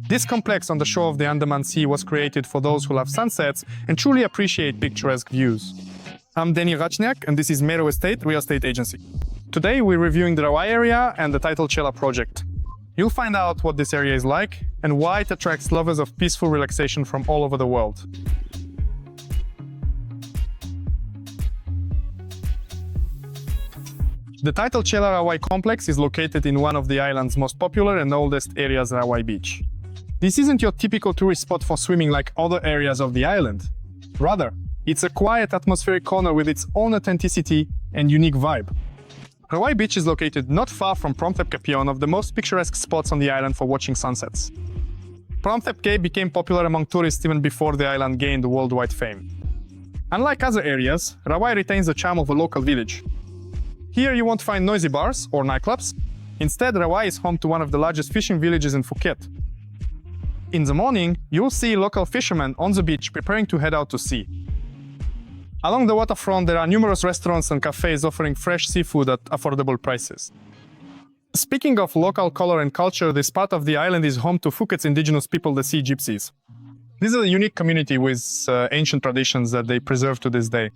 This complex on the shore of the Andaman Sea was created for those who love sunsets and truly appreciate picturesque views. I'm Denny Rachniak, and this is Mero Estate Real Estate Agency. Today we're reviewing the Rawai area and the title Cielo project. You'll find out what this area is like and why it attracts lovers of peaceful relaxation from all over the world. The title Cielo Rawai complex is located in one of the island's most popular and oldest areas, Rawai Beach. This isn't your typical tourist spot for swimming like other areas of the island. Rather, it's a quiet atmospheric corner with its own authenticity and unique vibe. Rawai Beach is located not far from Promthep Cape, one of the most picturesque spots on the island for watching sunsets. Promthep Cape became popular among tourists even before the island gained worldwide fame. Unlike other areas, Rawai retains the charm of a local village. Here you won't find noisy bars or nightclubs. Instead, Rawai is home to one of the largest fishing villages in Phuket. In the morning, you'll see local fishermen on the beach preparing to head out to sea. Along the waterfront, there are numerous restaurants and cafes offering fresh seafood at affordable prices. Speaking of local color and culture, this part of the island is home to Phuket's indigenous people, the Sea Gypsies. This is a unique community with ancient traditions that they preserve to this day.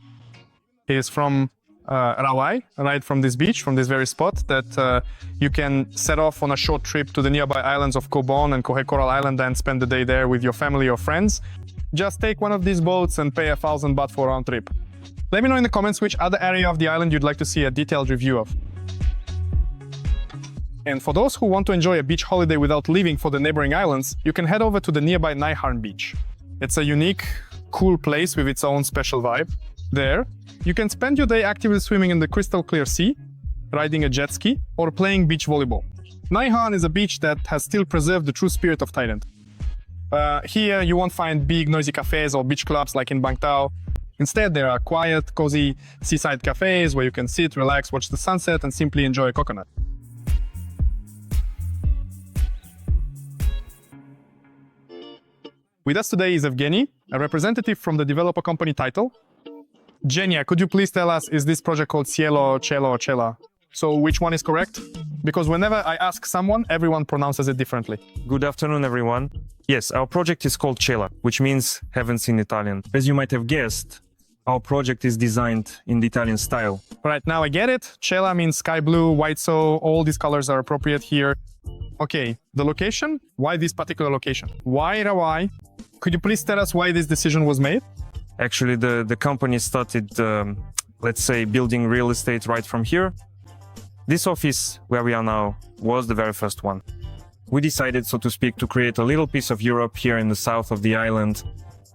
It is from Rawai, right from this beach, from this very spot, that you can set off on a short trip to the nearby islands of Koh Bon and Kohe Coral Island and spend the day there with your family or friends. Just take one of these boats and pay 1,000 baht for a round trip. Let me know in the comments which other area of the island you'd like to see a detailed review of. And for those who want to enjoy a beach holiday without leaving for the neighboring islands, you can head over to the nearby Harn Beach. It's a unique, cool place with its own special vibe. There, you can spend your day actively swimming in the crystal clear sea, riding a jet ski, or playing beach volleyball. Nai Harn is a beach that has still preserved the true spirit of Thailand. Here, you won't find big, noisy cafes or beach clubs like in Bang Tao. Instead, there are quiet, cozy seaside cafes where you can sit, relax, watch the sunset, and simply enjoy a coconut. With us today is Evgeny, a representative from the developer company Title. Genia, could you please tell us, is this project called Cielo, Cielo, or Ciela? So which one is correct? Because whenever I ask someone, everyone pronounces it differently. Good afternoon, everyone. Yes, our project is called Cielo, which means heavens in Italian. As you might have guessed, our project is designed in the Italian style. Right, now I get it. Ciela means sky blue, white, so all these colors are appropriate here. Okay, the location? Why this particular location? Why Rawai? Could you please tell us why this decision was made? Actually, the company started, let's say, building real estate right from here. This office, where we are now, was the very first one. We decided, so to speak, to create a little piece of Europe here in the south of the island.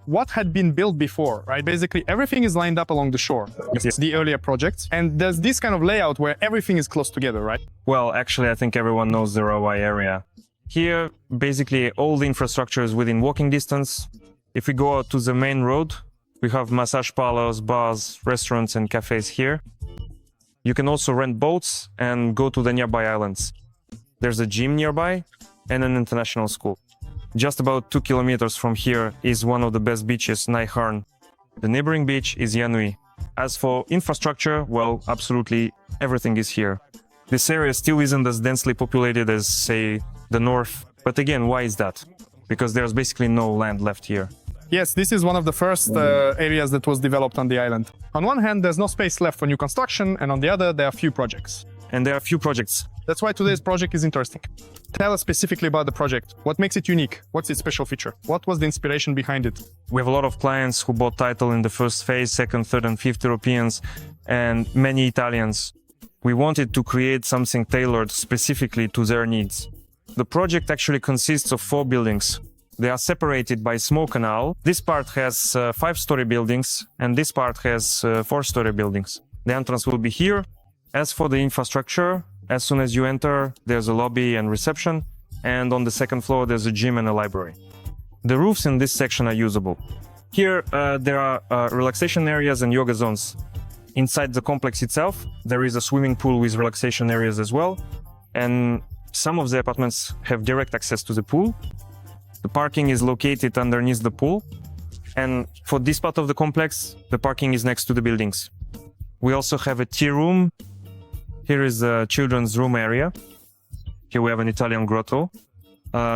What had been built before, right? Basically, everything is lined up along the shore. Yes. The earlier projects. And there's this kind of layout where everything is close together, right? Well, actually, I think everyone knows the Rawai area. Here, basically, all the infrastructure is within walking distance. If we go out to the main road, we have massage parlors, bars, restaurants, and cafes here. You can also rent boats and go to the nearby islands. There's a gym nearby and an international school. Just about 2 kilometers from here is one of the best beaches, Nai Harn. The neighboring beach is Yanui. As for infrastructure, well, absolutely everything is here. This area still isn't as densely populated as, say, the north. But again, why is that? Because there's basically no land left here. Yes, this is one of the first areas that was developed on the island. On one hand, there's no space left for new construction, and on the other, there are few projects. And there are few projects. That's why today's project is interesting. Tell us specifically about the project. What makes it unique? What's its special feature? What was the inspiration behind it? We have a lot of clients who bought Title in the first phase, second, third, and fifth Europeans, and many Italians. We wanted to create something tailored specifically to their needs. The project actually consists of 4 buildings. They are separated by a small canal. This part has 5-story buildings, and this part has 4-story buildings. The entrance will be here. As for the infrastructure, as soon as you enter, there's a lobby and reception, and on the second floor, there's a gym and a library. The roofs in this section are usable. Here, there are relaxation areas and yoga zones. Inside the complex itself, there is a swimming pool with relaxation areas as well, and some of the apartments have direct access to the pool. The parking is located underneath the pool, and for this part of the complex, the parking is next to the buildings. We also have a tea room. Here is a children's room area. Here we have an Italian grotto.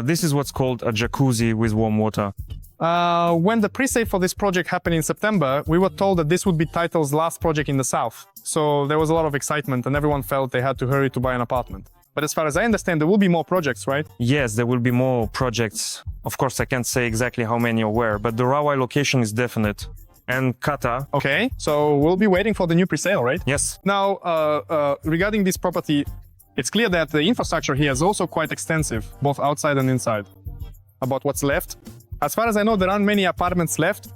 This is what's called a jacuzzi with warm water. When the pre-sale for this project happened in September, we were told that this would be Title's last project in the south. So there was a lot of excitement and everyone felt they had to hurry to buy an apartment. But as far as I understand, there will be more projects, right? Yes, there will be more projects. Of course, I can't say exactly how many or where, but the Rawai location is definite. And Kata. Okay, so we'll be waiting for the new pre-sale, right? Yes. Now, regarding this property, it's clear that the infrastructure here is also quite extensive, both outside and inside. About what's left. As far as I know, there aren't many apartments left.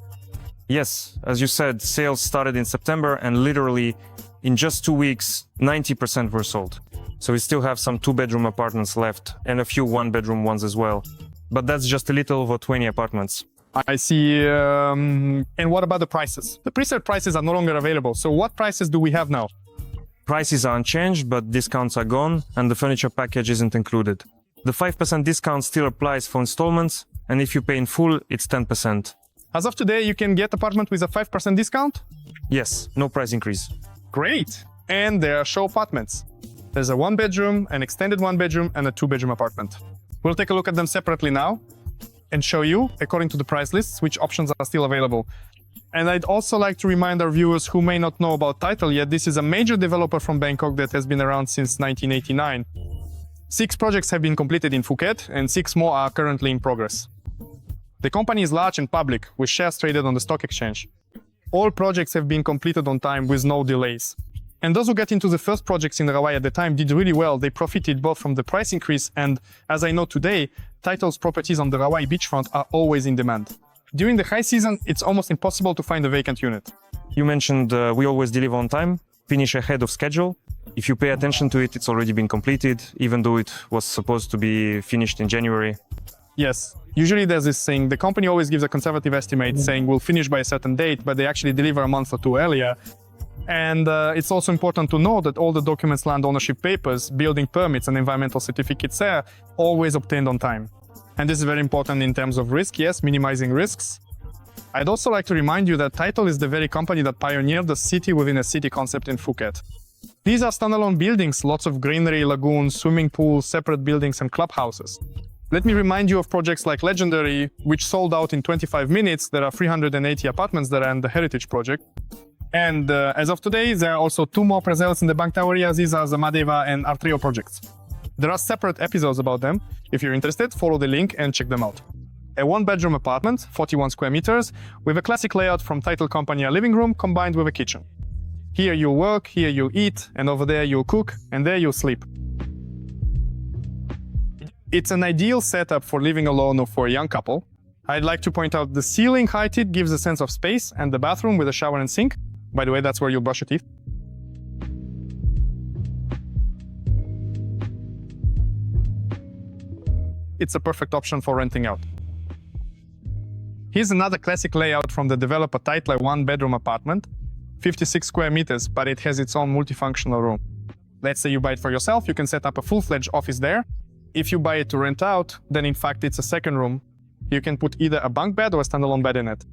Yes, as you said, sales started in September and literally in just 2 weeks, 90% were sold. So we still have some 2-bedroom apartments left and a few 1-bedroom ones as well. But that's just a little over 20 apartments. I see. And what about the prices? The pre-sale prices are no longer available. So what prices do we have now? Prices are unchanged, but discounts are gone and the furniture package isn't included. The 5% discount still applies for installments, and if you pay in full, it's 10%. As of today, you can get apartment with a 5% discount? Yes, no price increase. Great! And there are show apartments. There's a 1-bedroom, an extended 1-bedroom, and a 2-bedroom apartment. We'll take a look at them separately now and show you, according to the price lists, which options are still available. And I'd also like to remind our viewers who may not know about Title yet, this is a major developer from Bangkok that has been around since 1989. 6 projects have been completed in Phuket, and 6 more are currently in progress. The company is large and public, with shares traded on the stock exchange. All projects have been completed on time with no delays. And those who got into the first projects in Rawai at the time did really well. They profited both from the price increase and, as I know today, Title's properties on the Rawai beachfront are always in demand. During the high season, it's almost impossible to find a vacant unit. You mentioned we always deliver on time, finish ahead of schedule. If you pay attention to it, it's already been completed, even though it was supposed to be finished in January. Yes. Usually there's this thing, the company always gives a conservative estimate saying we'll finish by a certain date, but they actually deliver a month or 2 earlier. And it's also important to know that all the documents, land ownership papers, building permits and environmental certificates are always obtained on time. And this is very important in terms of risk, yes, minimizing risks. I'd also like to remind you that Title is the very company that pioneered the city within a city concept in Phuket. These are standalone buildings, lots of greenery, lagoons, swimming pools, separate buildings and clubhouses. Let me remind you of projects like Legendary, which sold out in 25 minutes. There are 380 apartments that are in the Heritage Project. And as of today, there are also 2 more presales in the Bangtao area. These are the Madeva and Artrio projects. There are separate episodes about them. If you're interested, follow the link and check them out. A 1-bedroom apartment, 41 square meters, with a classic layout from Title Company, a living room combined with a kitchen. Here you work, here you eat, and over there you cook, and there you sleep. It's an ideal setup for living alone or for a young couple. I'd like to point out the ceiling height it gives a sense of space, and the bathroom with a shower and sink. By the way, that's where you'll brush your teeth. It's a perfect option for renting out. Here's another classic layout from the developer Title, a 1-bedroom apartment, 56 square meters, but it has its own multifunctional room. Let's say you buy it for yourself, you can set up a full-fledged office there. If you buy it to rent out, then in fact it's a second room. You can put either a bunk bed or a standalone bed in it.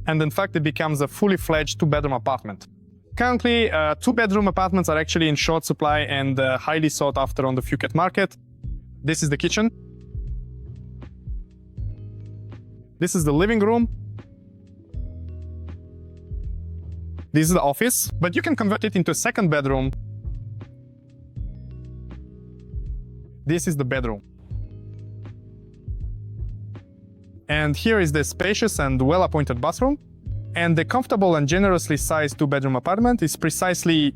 And in fact, it becomes a fully fledged 2-bedroom apartment. Currently, 2-bedroom apartments are actually in short supply and highly sought after on the Phuket market. This is the kitchen. This is the living room. This is the office, but you can convert it into a 2nd bedroom. This is the bedroom. And here is the spacious and well-appointed bathroom. And the comfortable and generously sized 2-bedroom apartment is precisely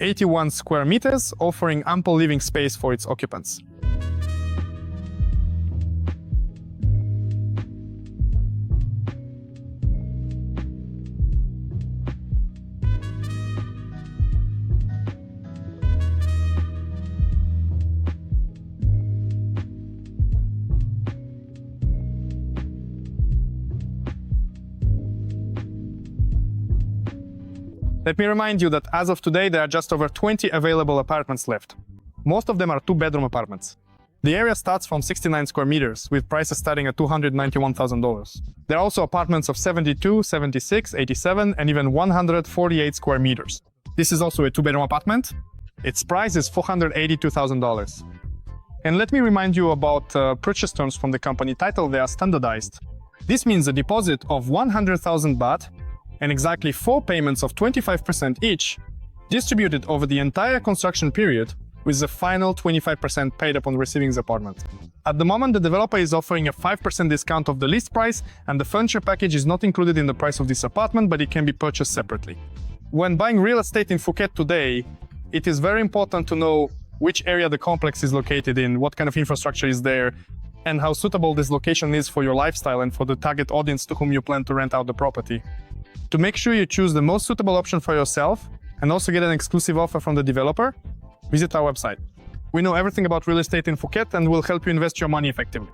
81 square meters, offering ample living space for its occupants. Let me remind you that as of today, there are just over 20 available apartments left. Most of them are 2-bedroom apartments. The area starts from 69 square meters, with prices starting at $291,000. There are also apartments of 72, 76, 87, and even 148 square meters. This is also a 2-bedroom apartment. Its price is $482,000. And let me remind you about purchase terms from the company title. They are standardized. This means a deposit of 100,000 baht and exactly 4 payments of 25% each, distributed over the entire construction period, with the final 25% paid upon receiving the apartment. At the moment, the developer is offering a 5% discount of the list price, and the furniture package is not included in the price of this apartment, but it can be purchased separately. When buying real estate in Phuket today, it is very important to know which area the complex is located in, what kind of infrastructure is there, and how suitable this location is for your lifestyle and for the target audience to whom you plan to rent out the property. To make sure you choose the most suitable option for yourself and also get an exclusive offer from the developer, visit our website. We know everything about real estate in Phuket and will help you invest your money effectively.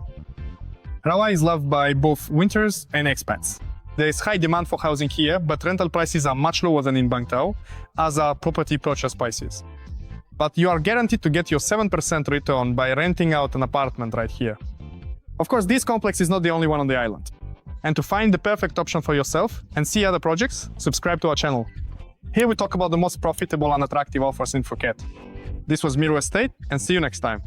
Rawai is loved by both winters and expats. There is high demand for housing here, but rental prices are much lower than in Bang Tao, as are property purchase prices. But you are guaranteed to get your 7% return by renting out an apartment right here. Of course, this complex is not the only one on the island. And to find the perfect option for yourself and see other projects, subscribe to our channel. Here we talk about the most profitable and attractive offers in Phuket. This was Miro Estate, and see you next time.